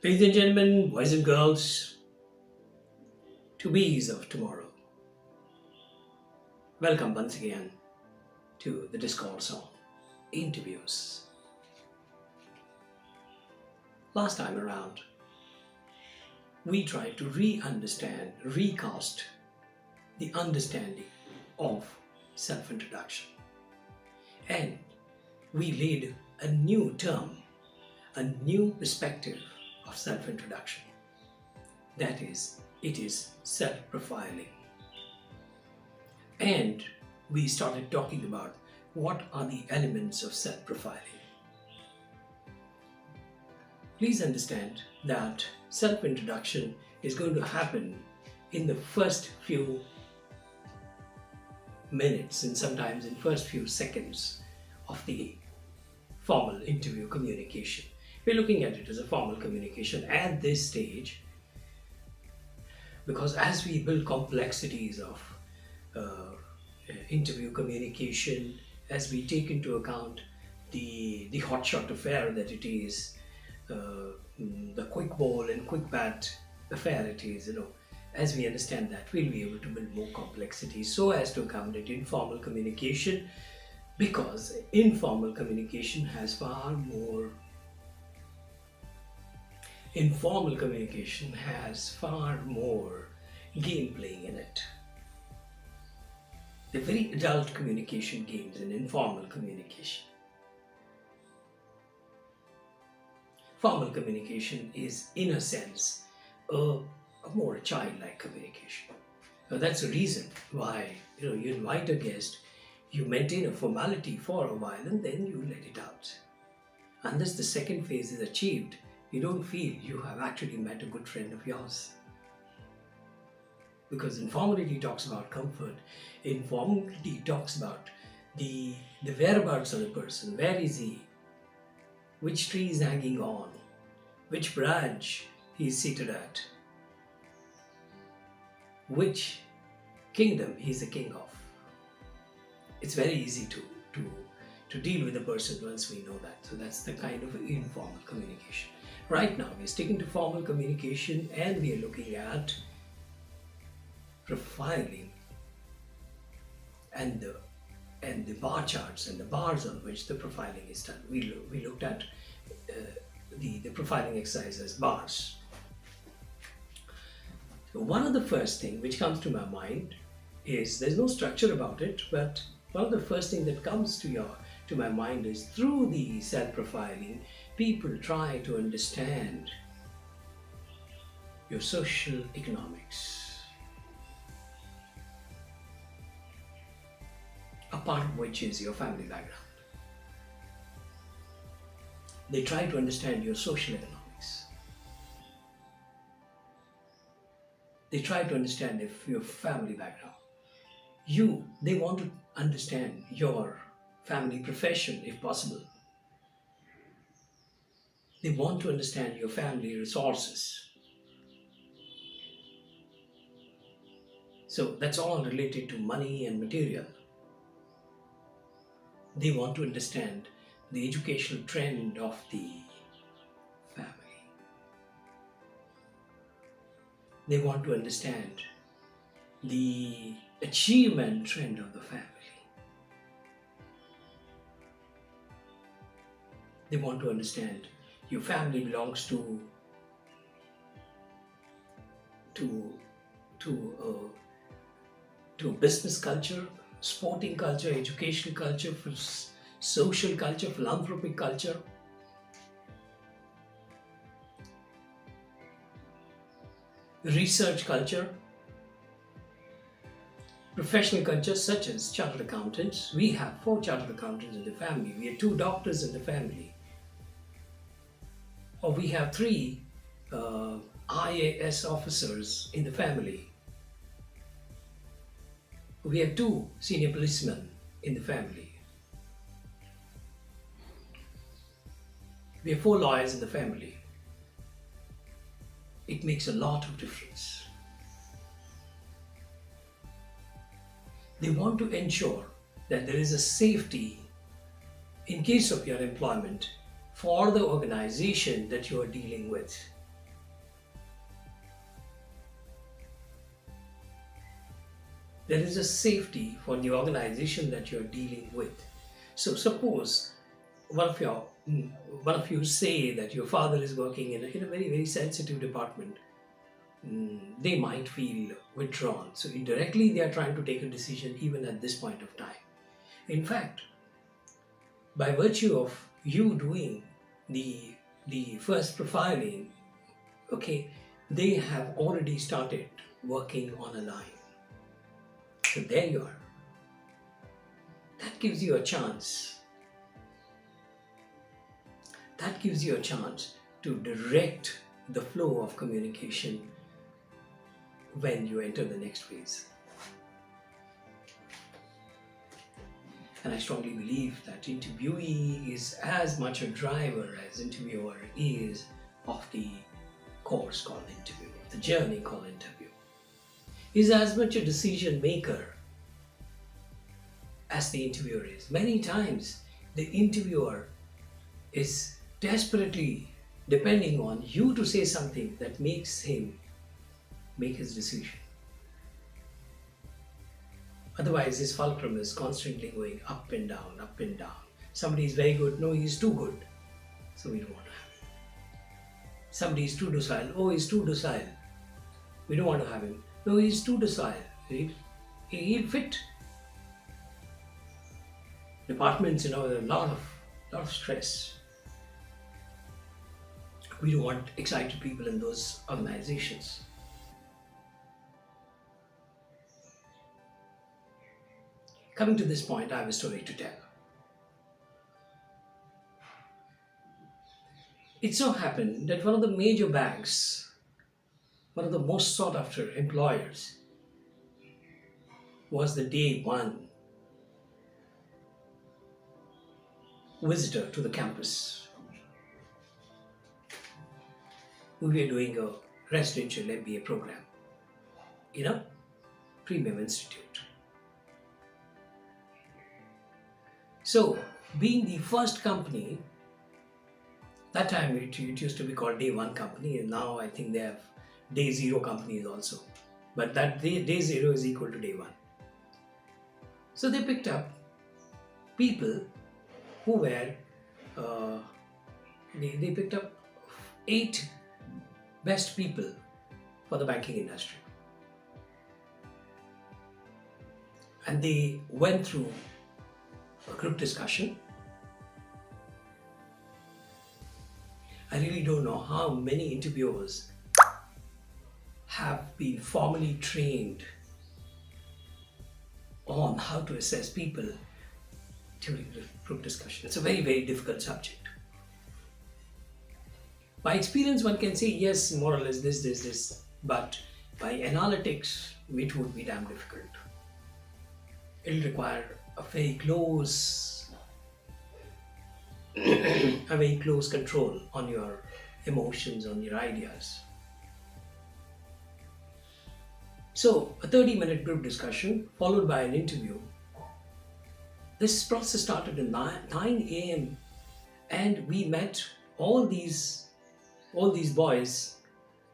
Ladies and gentlemen, boys and girls, to bees of tomorrow, welcome once again to the discourse on interviews. Last time around, we tried to re-understand, recast the understanding of self-introduction. And we laid a new term, a new perspective of self-introduction. That is, it is self-profiling. And we started talking about what are the elements of self-profiling. Please understand that self-introduction is going to happen in the first few minutes and sometimes in first few seconds of the formal interview communication. We're looking at it as a formal communication at this stage because as we build complexities of interview communication, as we take into account the hotshot affair that it is, the quick ball and quick bat affair it is, as we understand that, we'll be able to build more complexity so as to accommodate informal communication, because informal communication has far more game playing in it. They're very adult communication games in informal communication. Formal communication is, in a sense, a more childlike communication. Now, that's the reason why you invite a guest, you maintain a formality for a while, and then you let it out. Unless the second phase is achieved, you don't feel you have actually met a good friend of yours. Because informality talks about comfort. Informality talks about the whereabouts of the person. Where is he? Which tree is hanging on? Which branch he is seated at? Which kingdom he is the king of? It's very easy to deal with a person once we know that. So that's the kind of informal communication. Right now, we're sticking to formal communication and we are looking at profiling and the bar charts and the bars on which the profiling is done. We looked at the profiling exercise as bars. So one of the first thing which comes to my mind is, there's no structure about it, but one of the first thing that comes to my mind is, through the self-profiling, people try to understand your social economics, a part of which is your family background. They try to understand your social economics. They try to understand if your family background. They want to understand your family profession if possible. They want to understand your family resources. So that's all related to money and material. They want to understand the educational trend of the family. They want to understand the achievement trend of the family. They want to understand your family belongs to business culture, sporting culture, educational culture, social culture, philanthropic culture. Research culture, professional culture such as chartered accountants. We have 4 chartered accountants in the family. We have 2 doctors in the family. Or we have 3 IAS officers in the family. We have 2 senior policemen in the family. We have 4 lawyers in the family. It makes a lot of difference. They want to ensure that there is a safety in case of your employment for the organization that you are dealing with. There is a safety for the organization that you're dealing with. So suppose one of your one of you say that your father is working in a very very sensitive department. They might feel withdrawn. So indirectly they are trying to take a decision even at this point of time. In fact, by virtue of you doing the first profiling, okay, they have already started working on a line. So there you are. That gives you a chance. That gives you a chance to direct the flow of communication when you enter the next phase. And I strongly believe that interviewee is as much a driver as interviewer is of the course called interview, the journey called interview. Is as much a decision maker as the interviewer is. Many times the interviewer is desperately depending on you to say something that makes him make his decision. Otherwise, his fulcrum is constantly going up and down, up and down. Somebody is very good, no, he's too good, so we don't want to have him. Somebody is too docile, oh, he's too docile, we don't want to have him. No, he's too docile, he'll fit. Departments, there are a lot of stress. We don't want excited people in those organizations. Coming to this point, I have a story to tell. It so happened that one of the major banks, one of the most sought after employers, was the day one visitor to the campus. We were doing a residential MBA program in a premium institute. So, being the first company, that time it used to be called day one company, and now I think they have day zero companies also. But that day zero is equal to day one. So they picked up people who were, they picked up 8 best people for the banking industry. And they went through a group discussion. I really don't know how many interviewers have been formally trained on how to assess people during the group discussion. It's a very, very difficult subject. By experience, one can say, yes, more or less this, but by analytics, it would be damn difficult. It'll require a very close control on your emotions, on your ideas. So, a 30-minute group discussion followed by an interview. This process started at 9 a.m. and we met all these boys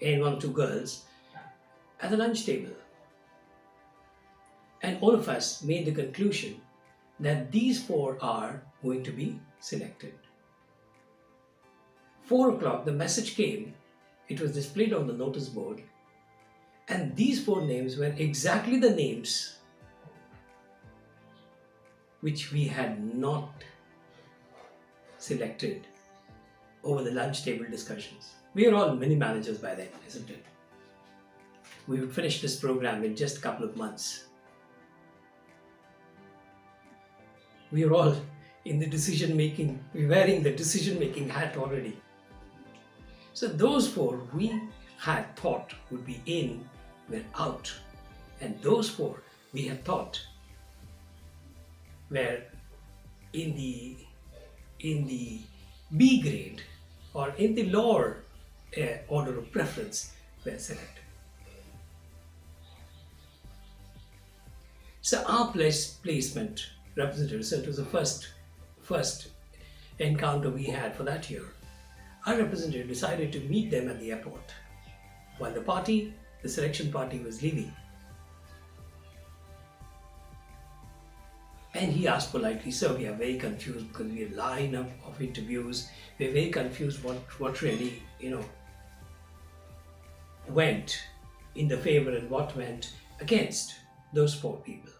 and 1 or 2 girls at the lunch table. And all of us made the conclusion that these 4 are going to be selected. 4 o'clock, the message came, it was displayed on the notice board, and these 4 names were exactly the names which we had not selected over the lunch table discussions. We are all mini managers by then, isn't it? We would finish this program in just a couple of months. We are all in the decision making, we're wearing the decision making hat already. So those 4 we had thought would be in were out, and those 4 we had thought were in the B grade or in the lower order of preference were selected. So our placement representative, so it was the first encounter we had for that year. Our representative decided to meet them at the airport while the selection party was leaving. And he asked politely, sir, we are very confused because we have line up of interviews. We're very confused what really, went in the favor and what went against those four people.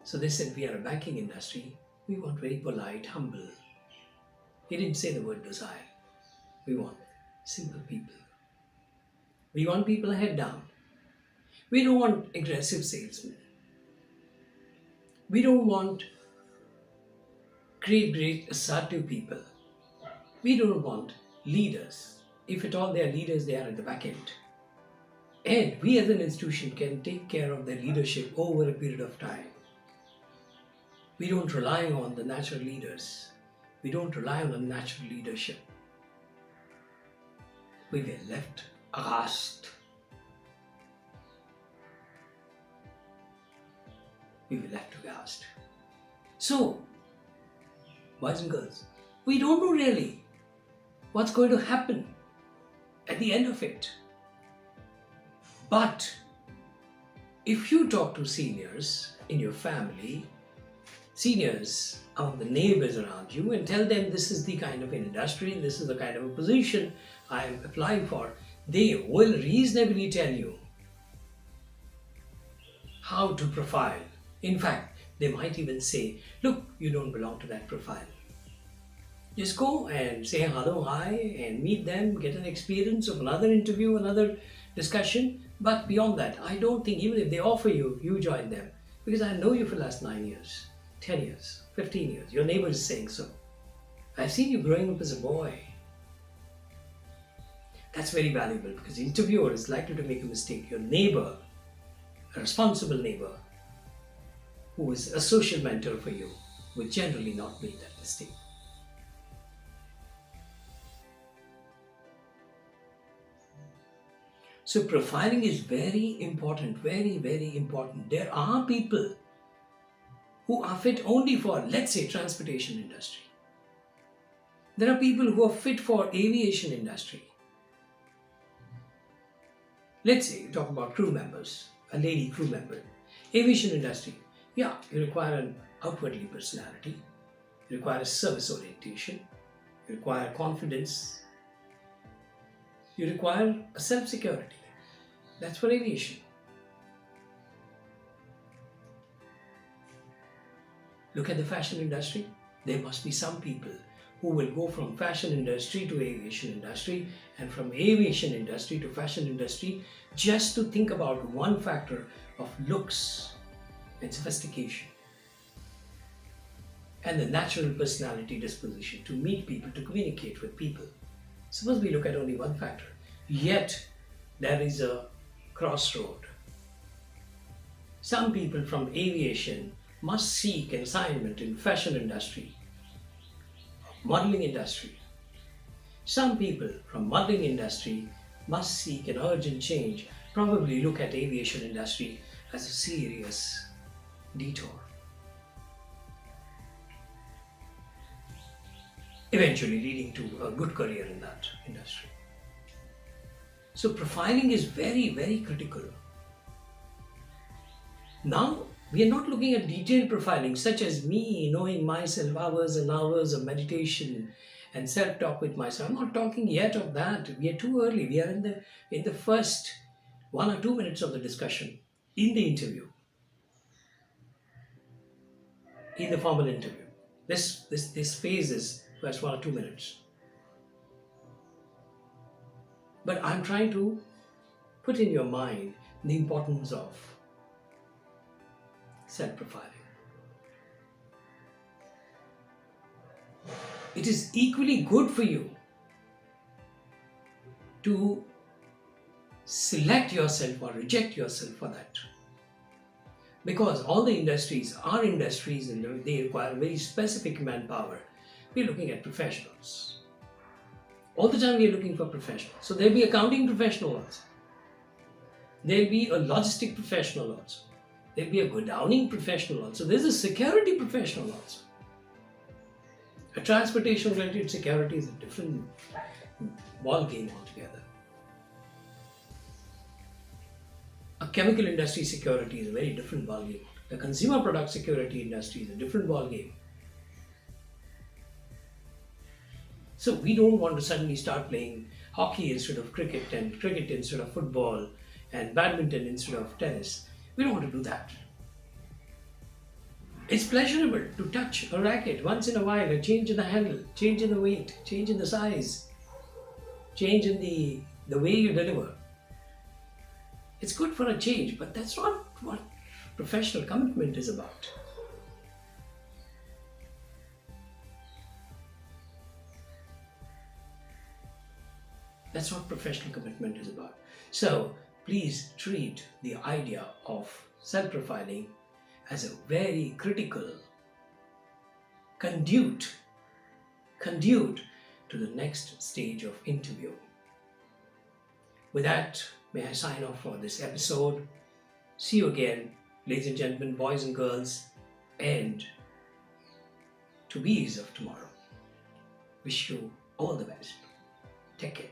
So they said, we are a banking industry. We want very polite, humble. He didn't say the word docile. We want simple people. We want people head down. We don't want aggressive salesmen. We don't want great assertive people. We don't want leaders. If at all they are leaders, they are at the back end. And we as an institution can take care of their leadership over a period of time. We don't rely on the natural leaders. We don't rely on the natural leadership. We were left aghast. We were left aghast. So, boys and girls, we don't know really what's going to happen at the end of it. But if you talk to seniors in your family, seniors among the neighbors around you, and tell them this is the kind of industry, this is the kind of a position I am applying for, they will reasonably tell you how to profile. In fact, they might even say, look, you don't belong to that profile. Just go and say hello, hi, and meet them, get an experience of another interview, another discussion. But beyond that, I don't think even if they offer you, you join them. Because I know you for the last 9 years, 10 years, 15 years. Your neighbor is saying so. I've seen you growing up as a boy. That's very valuable because the interviewer is likely to make a mistake. Your neighbor, a responsible neighbor, who is a social mentor for you, will generally not make that mistake. So profiling is very important, very, very important. There are people who are fit only for, let's say, transportation industry. There are people who are fit for aviation industry. Let's say you talk about crew members, a lady crew member. Aviation industry, yeah, you require an outwardly personality, you require a service orientation, you require confidence, you require a self-security. That's for aviation. Look at the fashion industry. There must be some people who will go from fashion industry to aviation industry and from aviation industry to fashion industry just to think about one factor of looks and sophistication and the natural personality disposition to meet people, to communicate with people. Suppose we look at only one factor, yet there is a crossroad. Some people from aviation must seek an assignment in fashion industry, modeling industry. Some people from modeling industry must seek an urgent change, probably look at aviation industry as a serious detour. Eventually leading to a good career in that industry. So profiling is very, very critical. Now, we are not looking at detailed profiling such as me knowing myself, hours and hours of meditation and self-talk with myself. I'm not talking yet of that. We are too early. We are in the first 1 or 2 minutes of the discussion, in the interview, in the formal interview. This phase is first 1 or 2 minutes. But I'm trying to put in your mind the importance of self-profiling. It is equally good for you to select yourself or reject yourself for that. Because all the industries are industries and they require very specific manpower. We're looking at professionals. All the time we are looking for professionals. So there'll be accounting professional also. There'll be a logistic professional also. There'll be a godowning professional also. There's a security professional also. A transportation related security is a different ball game altogether. A chemical industry security is a very different ball game. The consumer product security industry is a different ball game. So we don't want to suddenly start playing hockey instead of cricket and cricket instead of football and badminton instead of tennis. We don't want to do that. It's pleasurable to touch a racket once in a while, a change in the handle, change in the weight, change in the size, change in the way you deliver. It's good for a change, but that's not what professional commitment is about. That's what professional commitment is about. So please treat the idea of self-profiling as a very critical conduit to the next stage of interview. With that, may I sign off for this episode. See you again, ladies and gentlemen, boys and girls, and to bees of tomorrow. Wish you all the best. Take care.